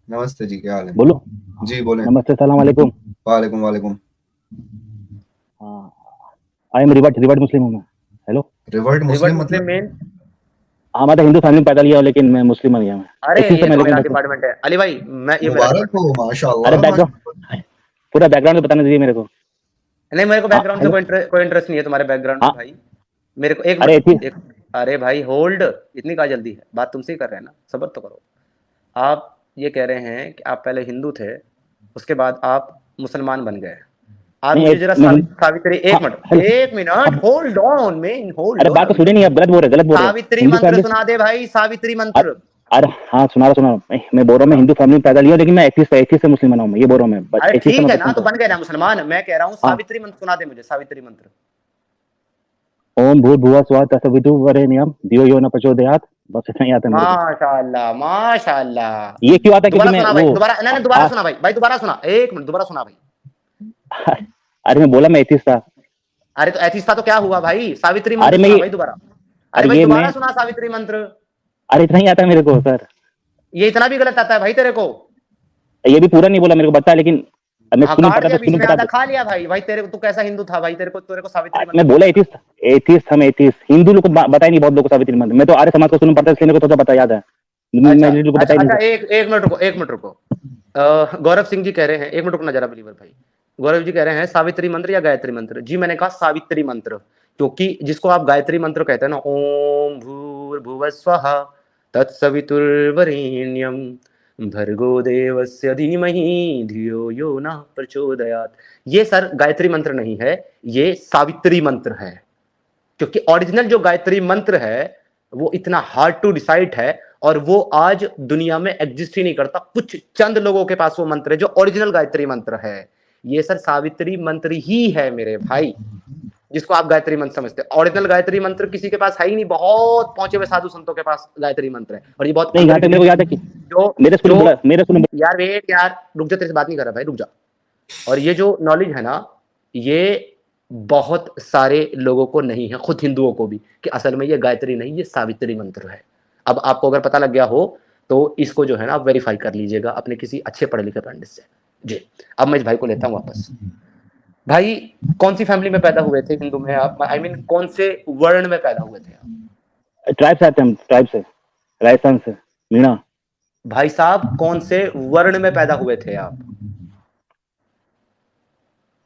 नमस्ते जी, क्या हाल है? बोलो। जी, बोलें। नमस्ते, सलाम वालेकुम। वालेकुम, वालेकुम। आई एम रिवर्ट रिवर्ट मुस्लिम हूँ मैं। हेलो। रिवर्ट रिवर्ट मुस्लिम मुस्लिम मतलब? मीन? हाँ, मैं तो हिंदू फैमिली में पैदा लिया हूँ, लेकिन मैं मुस्लिम बन गया मैं। अरे 21 से ये मैं तो लेकिन मेरा बस। डिपार्टमेंट है अली भाई। ये मेरा मुबारक हो, डिपार्टमेंट है। अरे माशाअल्लाह, बैकग्राउंड, माशाअल्लाह। पूरा बैकग्राउंड तो बताना दीजिए मेरे को। नहीं, मेरे को हाँ, बैकग्राउंड से हेलो। कोई इंटरेस्ट नहीं है तुम्हारे बैकग्राउंड में हाँ। भाई। मेरे को एक अरे मिनट थी। एक अरे भाई होल्ड। इतनी क्या जल्दी है? बात तुमसे ही कर रहे हैं ना, सब्र तो करो। आप ये कह रहे हैं कि आप पहले हिंदू थे, उसके बाद आप मुसलमान बन गए। आप नहीं, मुझे जरा मैं हिंदू। सावित्री, हाँ, हेलो। एक मिनट, हाँ। होल्ड ऑन मैन, होल्ड अरे ऑन बात तो अभी। सुनिए नहीं, आप गलत बोल रहे हो सावित्री हिंदू मंत्र फैमिली। सुना दे भाई, सावित्री अरे मंत्र अरे हाँ, सुना रहा मैं बोल रहा हूँ, मैं सुना। हिंदू फैमिली में पैदा लिया हूँ, लेकिन मैं 21 से मुस्लिम बना हूँ, मैं ये बोल रहा हूँ, मैं अरे 21 से ठीक मैं है ना, पसंद तो हूँ। बन गए ना मुसलमान। मैं कह रहा हूँ हाँ। सावित्री मंत्र सुना दे मुझे, सावित्री मंत्र। ओम भूर्भुवः स्वः तत्सवितुर्वरेण्यं धियो यो न प्रचोदयात्। बस इतना ही आता है मेरे को। माशाल्लाह, माशाल्लाह। ये क्यों आता है? क्योंकि दोबारा मैं सुना भाई, वो दोबारा, नहीं नहीं, दोबारा सुना भाई, दोबारा सुना, एक मिनट, दोबारा सुना भाई। अरे मैं बोला मैं 21 था। अरे तो ऐथिस था तो क्या हुआ भाई? सावित्री अरे मंत्र मैं सुना ये भाई दोबारा। अरे अरे भाई ये मैं दोबारा सुना सावित्री मंत्र। अरे इतना ही आता है मेरे को सर। ये इतना भी गलत आता है भाई तेरे को? ये भी पूरा नहीं बोला मेरे को, बता, लेकिन मैं हाँ, सुनूं काट पता दिया तो बीच सुनूं में, पता आधा तो। खा लिया भाई। भाई तेरे को, तू कैसा हिंदू था भाई? तेरे को सावित्री मंत्र मैं नहीं बोला पता 21 था? 21 था, मैं 21 हिंदू लोग को बताया नहीं, बहुत लोग को सावित्री मंत्र। मैं तो आर्य समाज को सुनूं पता, इसलिए मेरे को थोड़ा पता याद है। अच्छा मेरे लोग को पता अच्छा ही नहीं अच्छा, था। एक मिनट रुको, एक मिनट रुको। गौरव सिंह जी कह रहे हैं, एक मिनट रुकना जरा बिलीवर भाई। गौरव जी कह रहे हैं सावित्री मंत्र या गायत्री मंत्र? जी मैंने कहा सावित्री मंत्र, क्योंकि जिसको आप गायत्री मंत्र कहते हैं ना, ओम भूर्भुवः स्वः तत्सवितुर्वरेण्यम भर्गो देवस्य धीमहि धियो यो नः प्रचोदयात्। ये सर गायत्री मंत्र नहीं है, ये सावित्री मंत्र है। क्योंकि ओरिजिनल जो गायत्री मंत्र है वो इतना हार्ड टू डिसाइड है, और वो आज दुनिया में एग्जिस्ट ही नहीं करता। कुछ चंद लोगों के पास वो मंत्र है जो ओरिजिनल गायत्री मंत्र है। ये सर सावित्री मंत्र ही है मेरे भाई, जिसको आप गायत्री मंत्र समझते हैं। ओरिजिनल गायत्री मंत्र किसी के पास है ही नहीं, बहुत पहुंचे हुए साधु संतों के पास गायत्री मंत्र है, और ये बहुत नहीं, यहाँ तक मेरे को अंडरग्रेड याद है कि जो मेरे स्कूल जो में बोला, मेरे स्कूल में यार वेट यार, रुक जा, तेरे से बात नहीं कर रहा भाई, रुक जा। और ये जो नॉलेज है ना, ये बहुत सारे लोगों को नहीं है, खुद हिंदुओं को भी, कि असल में ये गायत्री नहीं, ये सावित्री मंत्र है। अब आपको अगर पता लग गया हो तो इसको जो है ना, आप वेरीफाई कर लीजिएगा अपने किसी अच्छे पढ़े लिखे पंडित से। जी। अब मैं इस भाई को लेता हूँ वापस। भाई, कौन सी फैमिली में पैदा हुए थे हिंदू में आप? आई मीन कौन से वर्ण में पैदा हुए थे आप? ट्राइब से आते हैं, हम ट्राइब से, राजस्थान से, मीणा। भाई साहब, कौन से वर्ण में पैदा हुए थे आप?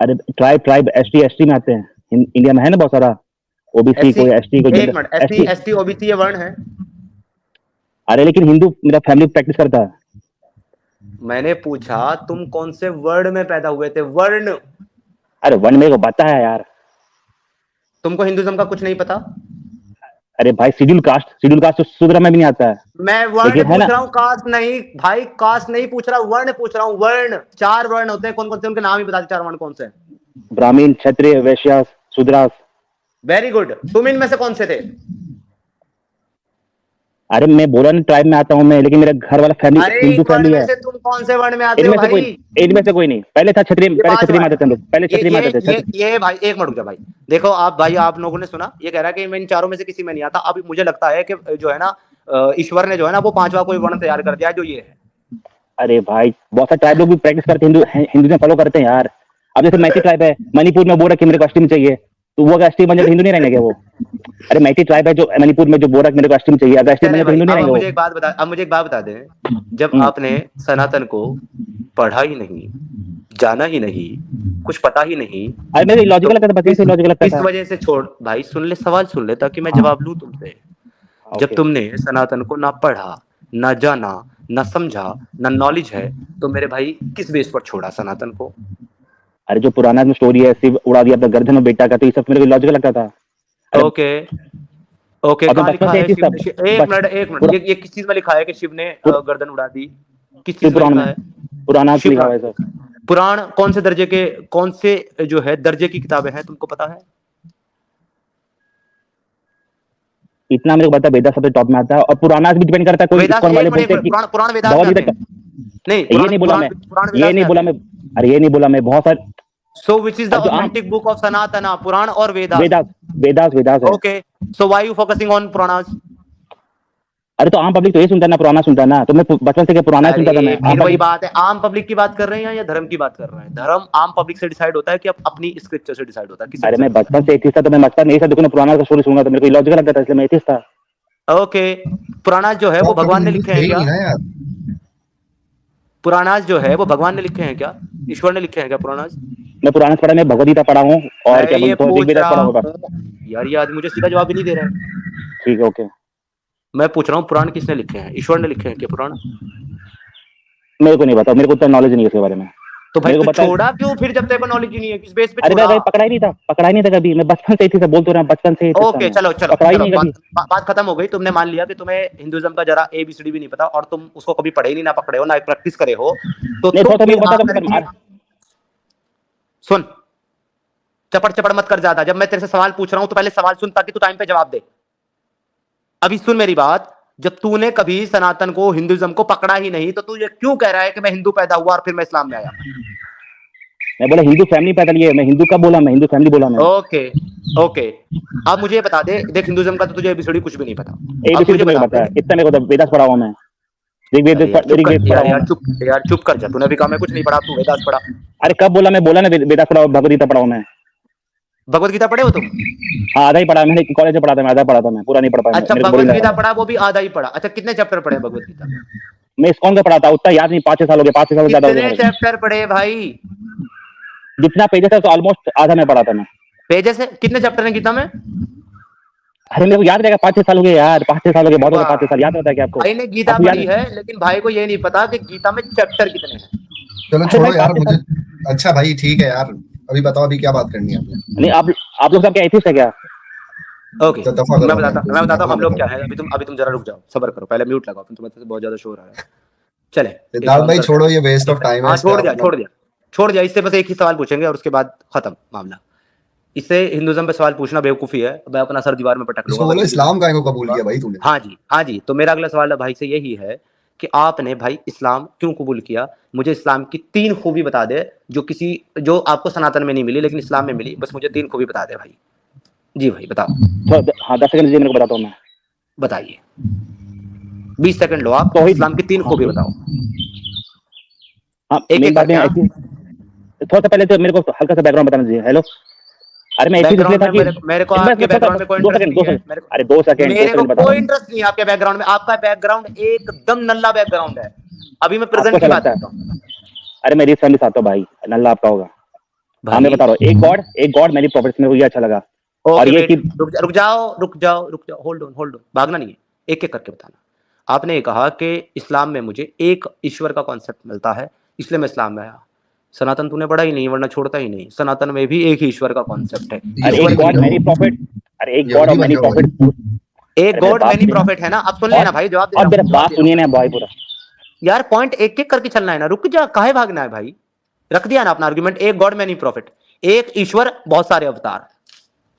अरे ट्राइब ट्राइब ST में आते हैं। इंडिया में है ना बहुत सारा, ओबीसी एससी? कोई ST कोई एक general minute, SC ST। ST OBC ये वर्ण है? अरे लेकिन हिंदू मेरा फैमिली प्रैक्टिस करता है। मैंने पूछा तुम कौन से वर्ण में पैदा हुए थे, वर्ण। अरे वन मेरे को पता है यार। तुमको हिंदुज्म का कुछ नहीं पता? अरे भाई, शेड्यूल कास्ट तो शूद्र में भी नहीं आता है, मैं वर्ण लेकिन है पूछ ना। रहा हूँ, कास्ट नहीं भाई, कास्ट नहीं पूछ रहा, वर्ण पूछ रहा हूँ। वर्ण, चार वर्ण होते हैं, कौन कौन से? उनके नाम ही बता दे, चार वर्ण कौन से हैं? ब्राह्मण, क्षत्रिय, वैश्य, शूद्रास। Very good. तुम इनमें से कौन से थे? अरे मैं बोला ना, ट्राइब में आता हूँ मैं, लेकिन मेरा घर वाला फैमिली अरे हिंदू इन वर्ण फैमिली में है। से तुम कौन से वर्ण में आते हो इनमें से कोई भाई? इनमें से कोई नहीं। पहले था क्षत्रिय, ये पहले पांच क्षत्रिय में आते वर्ण। थे हम लोग, पहले क्षत्रिय में आते थे क्षत्रिय। ये भाई एक मिनट रुक जा भाई। देखो आप भाई, आप लोगों ने सुना, ये कह रहा है कि मैं इन चारों में से किसी में नहीं आता। अब मुझे लगता है कि जो है ना, ईश्वर ने जो है ना वो पांचवा कोई वर्ण तैयार कर दिया है, जो ये है। अरे भाई, बहुत सारे ट्राइब लोग भी प्रैक्टिस करते हैं, हिंदुइज्म फॉलो करते हैं यार। अब जैसे मैती ट्राइब है मणिपुर में, बोल रहा कि मेरे को अष्टमी चाहिए, तो वो अगर अष्टमी बन जाए तो हिंदू नहीं रहेंगे क्या वो? अरे मैती ट्राइब है जो मणिपुर में, जो बोल रहा कि मेरे को अष्टमी चाहिए, अगर अष्टमी बन चले जाए तो भाई, हिंदू नहीं रहेंगे वो। अब मुझे एक बात बता दें। जब हम्म। आपने सनातन को पढ़ा ही नहीं, जाना ही नहीं, कुछ पता ही नहीं, अरे मेरे तो लॉजिकल लगता था, बचपन किस से लॉजिकल लगता किस था। वजह से छोड़? भाई सुन ले, सवाल सुन ले, ताकि मैं जवाब लूं तुमसे। जब ओके। तुमने सनातन को ना पढ़ा, ना जाना, ना समझा, ना नॉलेज है, तो मेरे भाई किस बेस पर छोड़ा सनातन को? अरे जो पुराना में स्टोरी है, शिव उड़ा दिया अपना गर्दन में बेटा का, तो ये सब मेरे को लॉजिकल लगता था। अरे ओके। ओके, और मैं कहाँ बचपन लिखा से ये है चीज शिव सब ने? एक बच मिनट, एक मिनट, पूरा ये किस चीज में लिखा है कि शिव ने पूरा गर्दन उड़ा दी? किस शिव चीज में पुराण लिखा में, है? पुराना शिव लिखा पुराण हुआ है में सर। लिखा है। पुराण कौन से दर्जे के, कौन से जो है दर्जे की किताबें हैं, तुमको पता है? इतना मेरे को पता है, वेदा सबसे टॉप में आता है, और पुराना भी डिपेंड करता है। कोई वेदास, इस्कॉन वाले एक मिनट, बोलते हैं कि पुराण, पुराण वेदास में भगवद आते गीता हैं? नहीं, ये पुराण नहीं बोला पुराण मैं, पुराण ये वेदास में नहीं बोला आते मैं। हैं। अरे ये नहीं बोला मैं, बहुत सारे। सो विच इज द अब जो आम ऑथेंटिक बुक ऑफ सनातना, पुराण और वेदास? वेदास वेदास वेदास है। Okay, so why you focusing on Puranas? अरे तो आम पब्लिक तो ये सुनता है ना, पुराना सुनता है ना, तो मैं बचपन से क्या पुराना ही सुनता था मैं। अरे फिर वही बात है, आम पब्लिक की बात कर रहे हैं या धर्म की बात कर रहे हैं? धर्म आम पब्लिक से डिसाइड होता है कि अपनी स्क्रिप्चर से डिसाइड होता है? किससे अरे मैं decide बचपन से एथिस्ट था, तो मैं बचपन में यही सब देखो ना, पुराना का स्टोरी सुनूंगा तो मेरे को इलॉजिकल लगता था, इसलिए मैं एथिस्ट था। होता है? ओके, पुराणास जो है तो वो आप कभी भगवान ने हिंदू लिखे थे हैं ही क्या? नहीं ना यार। पुराणास जो है वो भगवान ने लिखे हैं क्या? ईश्वर ने लिखे हैं क्या पुराणास? मैं पुराना पढ़ा, मैं भगवद गीता पढ़ा हूँ, और मैं क्या ये बोलते हैं, पूछ ऋग्वेद रहा पढ़ा हूँ बस। हूँ यार, ये आदमी मुझे सीधा जवाब ही नहीं दे रहा है। ठीक है, ओके। मैं पूछ रहा हूँ पुराण किसने लिखे हैं? ईश्वर ने लिखे हैं क्या पुराण? मेरे को नहीं पता, मेरे को उतना नॉलेज नहीं है इसके बारे में। तो भाई मेरे को तू पता है। छोड़ा क्यों फिर जब तेरे को नॉलेज ही नहीं है? किस बेस पे अरे मैं छोड़ा? कभी पकड़ा ही नहीं था, पकड़ा ही नहीं था कभी, मैं बचपन से एथिस्ट था, बोल तो रहा हूँ, बचपन से एथिस्ट था ओके मैं, चलो चलो पकड़ा ही चलो, नहीं कभी। बात खत्म हो गई। तुमने मान लिया कि तुम्हें हिंदुइज्म का जरा ABCD भी नहीं पता, और तुम उसको कभी पढ़े ही नहीं, ना पकड़े हो, ना प्रैक्टिस करे हो, तो नहीं, तुम थोड़ा मेरे फिर को बता आकर के सुन, चपड़ चपड़ मत कर ज्यादा। जब मैं तेरे से सवाल पूछ रहा हूं तो पहले सवाल सुन ताकि तू टाइम पे जवाब दे। अभी सुन मेरी बात, जब तूने कभी सनातन को, हिंदुइज्म को पकड़ा ही नहीं, तो तू ये क्यों कह रहा है कि मैं हिंदू पैदा हुआ और फिर मैं इस्लाम में आया? मैं बोला हिंदू फैमिली पैदा लिए, मैं हिंदू कब बोला, मैं हिंदू फैमिली बोला मैं। ओके ओके, अब मुझे ये बता दे, देख हिंदुइज्म का तो तुझे ABCD कुछ भी नहीं पता। अब एबीसीडी मुझे तो मेरे बता को पता दे। है, इतना मेरे को तो वेदास पढ़ा हुआ मैं, ऋग्वेद अरे यार चुप कर, ऋग्वेद पढ़ा यार हुआ यार मैं। चुप, यार चुप कर जा। तूने अभी कहा मैं कुछ नहीं पढ़ा, तू वेदास पढ़ा। अरे कब बोला, मैं बोला ना वेदास पढ़ा, भगवद गीता पढ़ा हूँ मैं। भगवत गीता पढ़े हो तुम? हाँ, आधा ही पढ़ा मैंने, कॉलेज में पढ़ा था मैं, आधा पढ़ा था मैं, पूरा नहीं पढ़ पाया, अच्छा, मेरे को भगवत बोरिंग गीता लगा। पढ़ा, वो भी आधा ही पढ़ा। अच्छा, कितने चैप्टर पढ़े भगवत गीता में? मैं इस्कॉन का पढ़ा था, उतना याद नहीं, 5-6 साल हो गए, 5-6 साल ज्यादा हो गया कितने मेरे चैप्टर पढ़े भाई? को। जितना पेजेस है तो ऑलमोस्ट आधा मैं पढ़ा था मैं। पेजेस है कितने चैप्टर हैं गीता में? अरे मेरे को याद रहेगा, 5-6 साल हो गए यार, 5-6 साल हो गए, बहुत हो गए, वाह, 5-6 साल, याद होता है क्या आपको? भाई ने गीता आपको याद पढ़ी है? है, लेकिन भाई को ये नहीं पता कि गीता में चैप्टर कितने हैं। चलो अरे छोड़ो भाई यार 5-6 मुझे। साल। अच्छा भाई ठीक है यार, अभी बताओ अभी क्या बात करनी है आपने। नहीं, आप लोग सब क्या एथिस्ट है क्या? ओके, तो दफा करो मैं बताता हूँ अपना हम लोग क्या बताओ। है। अभी तुम जरा रुक जाओ, सब्र करो, पहले म्यूट लगाओ, तुम्हारे से बहुत ज्यादा शोर आ रहा है। चले, एक सिद्धार्थ काम भाई करते छोड़ो, हैं। ये वेस्ट ऑफ टाइम है, हाँ इस पे आप अपना। छोड़ दिया। इससे बस एक ही सवाल पूछेंगे और उसके बाद खत्म मामला। इससे हिंदुइज्म पे सवाल पूछना बेवकूफी है, मैं अपना सर दीवार में पटक लूंगा इसको बोलो अगर इस्लाम हिंदुइज्म का को कबूल पूछूंगा। किया भाई तूने। हाँ जी, तो मेरा अगला सवाल भाई से यही है कि आपने भाई इस्लाम क्यों कबूल किया? मुझे इस्लाम की 3 खूबी बता दे, जो आपको सनातन में नहीं मिली लेकिन इस्लाम में मिली। बस मुझे 3 खूबी बता दे भाई। जी भाई बताओ। हाँ, 10 सेकंड दीजिए, मेरे को बताता हूँ मैं। बताइए, 20 सेकंड लो आप, तो इस्लाम की 3 खूबी बताओ। हाँ, एक मेन एक बात करके। में हाँ, थोड़ा सा पहले तो मेरे को हल्का सा बैकग्राउंड बताना दीजिए। हेलो, अरे मैं एथिस्ट इसलिए बैकग्राउंड था में कि मेरे को बस आपके बस बैकग्राउंड में कोई 2 इंटरेस्ट सेकंड, नहीं 2 है। सेकंड, अरे 2 सेकंड, 2 मेरे को सेकंड बता रहा कोई हूँ। इंटरेस्ट नहीं है आपके बैकग्राउंड में। आपका बैकग्राउंड एकदम नल्ला बैकग्राउंड है। अभी मैं आपको प्रेजेंट की क्या बात लगता करता है? हूँ अरे मैं रिस फैमिली से आता हूँ भाई, नल्ला आपका होगा। हाँ, मैं भाई। बता रहा हूँ, एक गॉड मैनी प्रॉफिट्स, मेरे को ये अच्छा लगा। और ओके ये वेट, कि रुक जाओ, होल्ड ऑन, भागना नहीं है, एक एक करके बताना। आपने ये कहा कि इस्लाम में मुझे एक ईश्वर का कॉन्सेप्ट मिलता है, इसलिए मैं इस्लाम में आया। सनातन तूने पढ़ा ही नहीं, वरना छोड़ता ही नहीं। सनातन में भी एक ही ईश्वर का कॉन्सेप्ट है। अरे ईश्वर यहूदी एक बन गॉड की मैनी जाओ। प्रॉफिट, अरे एक गॉड और यहूदी बन मैनी जाओ भाई। प्रॉफिट। एक अरे मेरे गॉड बात मैनी सुनिए, प्रॉफिट है ना? अब सुन लेना भाई, जवाब दे और रहा मेरा हूँ, बात सुनिए ना भाई पूरा। यार पॉइंट एक एक करके चलना है ना, रुक जा, काहे भागना है भाई? रख दिया ना अपना आर्गुमेंट, एक गॉड मैनी प्रॉफिट, एक ईश्वर, बहुत सारे अवतार।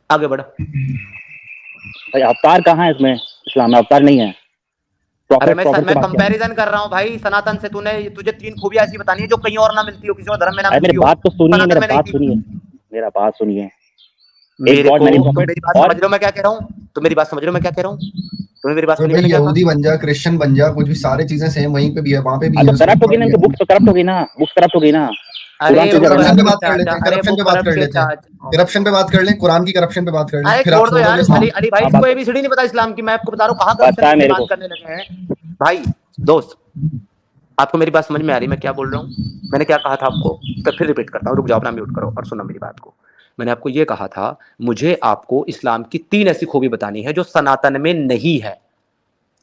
आगे बढ़। भाई अवतार कहाँ है इसमें? इस्लाम में अवतार नहीं है। अरे प्रॉफिट प्रॉफिट की मैं बात क्या है? कंपैरिजन कर रहा हूँ भाई सनातन से। तुझे 3 खूबियां ऐसी बतानी है जो कहीं और ना मिलती हो, किसी और धर्म में ना अरे मिलती मेरी हो, बात तो सुनिए, सनातन मेरा में नहीं बात थी। सुनिए, मेरा बात सुनिए। एक मेरे गॉड को मैनी तुम प्रॉफिट मेरी बात समझ और रहे हो मैं क्या कह रहा हूँ? तुम मेरी बात समझ रहे हो मैं क्या कह रहा हूँ? तुम्हें मेरी बात तो सुनी भाई मैंने क्या कहा? यहूदी बन जा, क्रिश्चियन बन जा, कुछ भी, सारी चीजें सेम वहीं पे भी है, वहां पे भी तो है, उसमें करप्ट होगी फर्क ना, नहीं इनकी है। बुक्स तो करप्ट होगी ना, बुक्स करप्ट होगी ना। कुरान अरे से तो वो ज्यादा करप्शन पे करप्ट ना। के बात कर लेते चाचा, हैं, अरे करप्शन वो पे बात करप्ट कर के लेते हैं। चाचा। करप्शन पे बात कर लें, कुरान की करप्शन पे बात कर लें, अरे फिर आप छोड़ दो छोड़ यार, दोगे इस्लाम। अली भाई हाँ इसको बात ABCD नहीं पता इस्लाम की। मैं आपको बता रहा हूँ कहाँ पता करप्शन है की मेरे बात को। करने लगे हैं भाई। दोस्त, आपको मेरी बात समझ में आ रही मैं क्या बोल रहा हूँ? मैंने क्या कहा था आपको? तो फिर रिपीट करता हूँ, रुक जाओ, अपना म्यूट करो और सुनो मेरी बात को। मैंने आपको ये कहा था, मुझे आपको इस्लाम की 3 ऐसी खूबी बतानी है जो सनातन में नहीं है,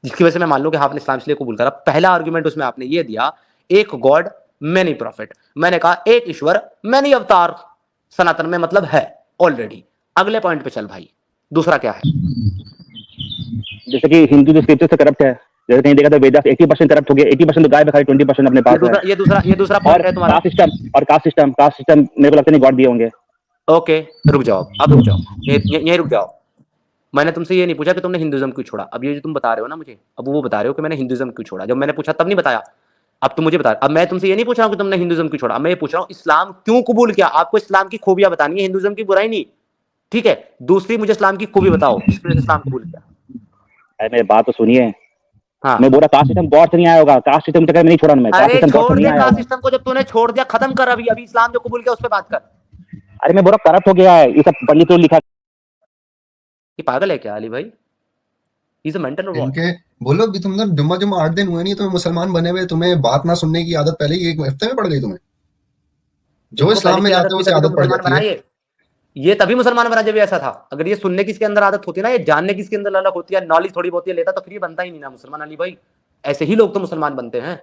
जिसकी वजह से मैं मान लूं कि आपने इस्लाम इसलिए कबूल करा। पहला आर्गुमेंट उसमें आपने ये दिया, एक गॉड मैनी प्रॉफिट। मैंने कहा एक ईश्वर मैनी अवतार, सनातन में मतलब है ऑलरेडी। अगले पॉइंट पे चल भाई, दूसरा क्या है? जैसे कि हिंदू जो स्क्रिप्चर से करप्ट है, जैसे कहीं देखा तो वेदास 80% करप्ट हो गया, 80% तो गायब है, खाली 20% अपने पास है। ये दूसरा और पॉइंट है तुम्हारा। कास्ट सिस्टम मेरे को लगता नहीं गॉड दिए होंगे। ओके, रुक जाओ, अब रुक जाओ, यहीं रुक जाओ। मैंने तुमसे ये नहीं पूछा कि तुमने हिंदुइज्म क्यों छोड़ा। अब ये जो तुम बता रहे हो ना मुझे, अब वो बता रहे हो कि मैंने हिंदुइज्म क्यों छोड़ा। जब मैंने पूछा तब नहीं बताया, अब तुम मुझे बता। अब मैं तुमसे ये नहीं पूछ रहा हूँ कि तुमने हिंदुइज्म क्यों छोड़ा, मैं ये पूछ रहा हूँ इस्लाम क्यों कबूल किया। आपको इस्लाम की खूबियां बतानी है, हिंदुइज्म की बुराई नहीं, ठीक है? दूसरी, मुझे इस्लाम की खूबी बताओ जिसकी वजह से इस्लाम कबूल किया। अरे मेरी बात तो सुनिए, हाँ मैं बोल रहा कास्ट सिस्टम गॉड से नहीं आया होगा, कास्ट सिस्टम चक्कर में नहीं छोड़ा मैं, कास्ट अरे सिस्टम गॉड से छोड़ नहीं दे आया कास्ट होगा। सिस्टम को, जब तूने छोड़ दिया खत्म कर, अभी अभी इस्लाम जो कबूल किया उस पर बात कर। अरे मैं बोल रहा करप्ट हो गया है, ये सब पंडित लोग लिखा। ये पागल है क्या अली भाई? इज अ मेंटल और व्हाट? इनके बोलो भी तुम ना जुम्मा जुम्मा 8 दिन हुए नहीं तुम्हें मुसलमान बने हुए, तुम्हें बात ना सुनने की आदत पहले ही 1 हफ्ते में पड़ गई तुम्हें। जो इनको पहले इस्लाम में की आदत जाते हो थी उसे तभी तो आदत पड़ मुसलमान जाती बना है। ये तभी मुसलमान बना जब ये ऐसा था। अगर ये सुनने की इसके अंदर आदत होती ना, ये जानने की इसके अंदर अलग होती है, नॉलेज थोड़ी बहुत ये लेता, तो फिर ये बनता ही नहीं ना मुसलमान अली भाई। ऐसे ही लोग तो मुसलमान बनते हैं।